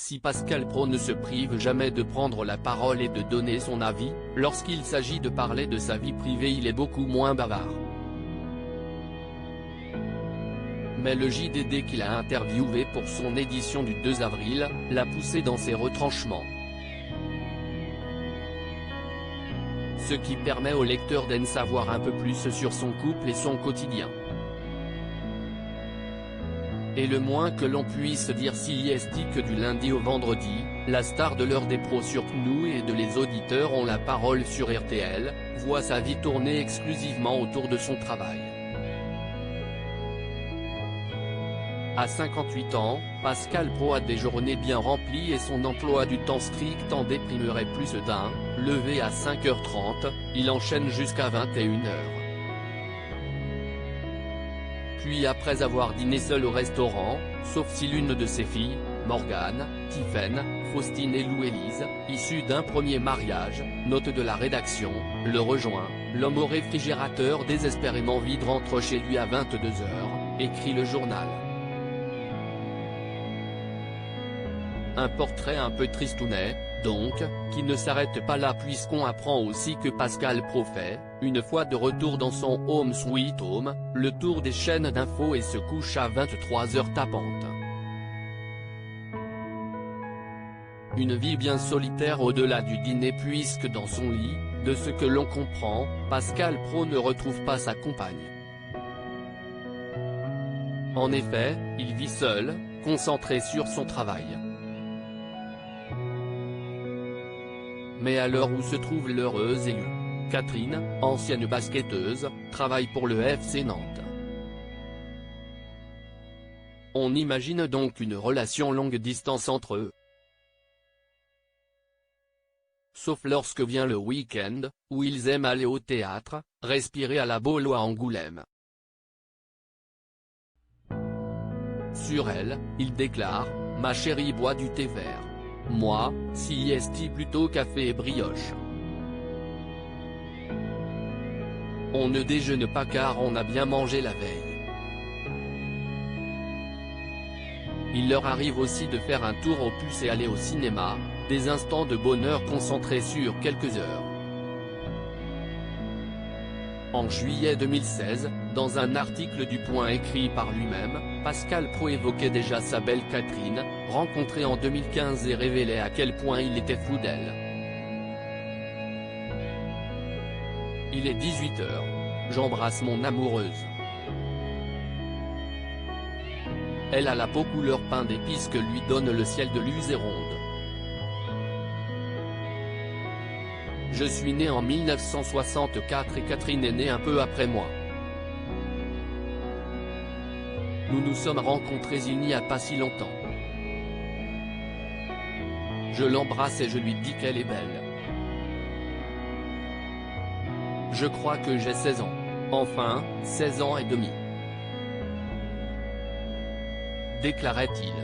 Si Pascal Praud ne se prive jamais de prendre la parole et de donner son avis, lorsqu'il s'agit de parler de sa vie privée il est beaucoup moins bavard. Mais le JDD qu'il a interviewé pour son édition du 2 avril, l'a poussé dans ses retranchements. Ce qui permet au lecteur d'en savoir un peu plus sur son couple et son quotidien. Et le moins que l'on puisse dire si est que du lundi au vendredi, la star de l'heure des pros sur nous et de les auditeurs ont la parole sur RTL, voit sa vie tourner exclusivement autour de son travail. À 58 ans, Pascal Praud a des journées bien remplies et son emploi du temps strict en déprimerait plus d'un. Levé à 5h30, il enchaîne jusqu'à 21h. Puis après avoir dîné seul au restaurant, sauf si l'une de ses filles, Morgane, Tiphaine, Faustine et Louélise, issues d'un premier mariage, note de la rédaction, le rejoint, l'homme au réfrigérateur désespérément vide rentre chez lui à 22h, écrit le journal. Un portrait un peu tristounet, donc, qui ne s'arrête pas là puisqu'on apprend aussi que Pascal Praud fait, une fois de retour dans son home sweet home, le tour des chaînes d'infos et se couche à 23h tapantes. Une vie bien solitaire au-delà du dîner puisque dans son lit, de ce que l'on comprend, Pascal Praud ne retrouve pas sa compagne. En effet, il vit seul, concentré sur son travail. Mais à l'heure où se trouve l'heureuse élue, Catherine, ancienne basketteuse, travaille pour le FC Nantes. On imagine donc une relation longue distance entre eux. Sauf lorsque vient le week-end, où ils aiment aller au théâtre, respirer à la Beaulo à Angoulême. Sur elle, il déclare « Ma chérie boit du thé vert. Moi, siesti plutôt café et brioche. On ne déjeune pas car on a bien mangé la veille. » Il leur arrive aussi de faire un tour au puce et aller au cinéma, des instants de bonheur concentrés sur quelques heures. En juillet 2016, dans un article du Point écrit par lui-même, Pascal Praud évoquait déjà sa belle Catherine, rencontrée en 2015 et révélait à quel point il était fou d'elle. Il est 18h. J'embrasse mon amoureuse. Elle a la peau couleur pain d'épices que lui donne le ciel de Luzéronde. Je suis né en 1964 et Catherine est née un peu après moi. Nous nous sommes rencontrés il n'y a pas si longtemps. Je l'embrasse et je lui dis qu'elle est belle. Je crois que j'ai 16 ans. Enfin, 16 ans et demi. Déclarait-il.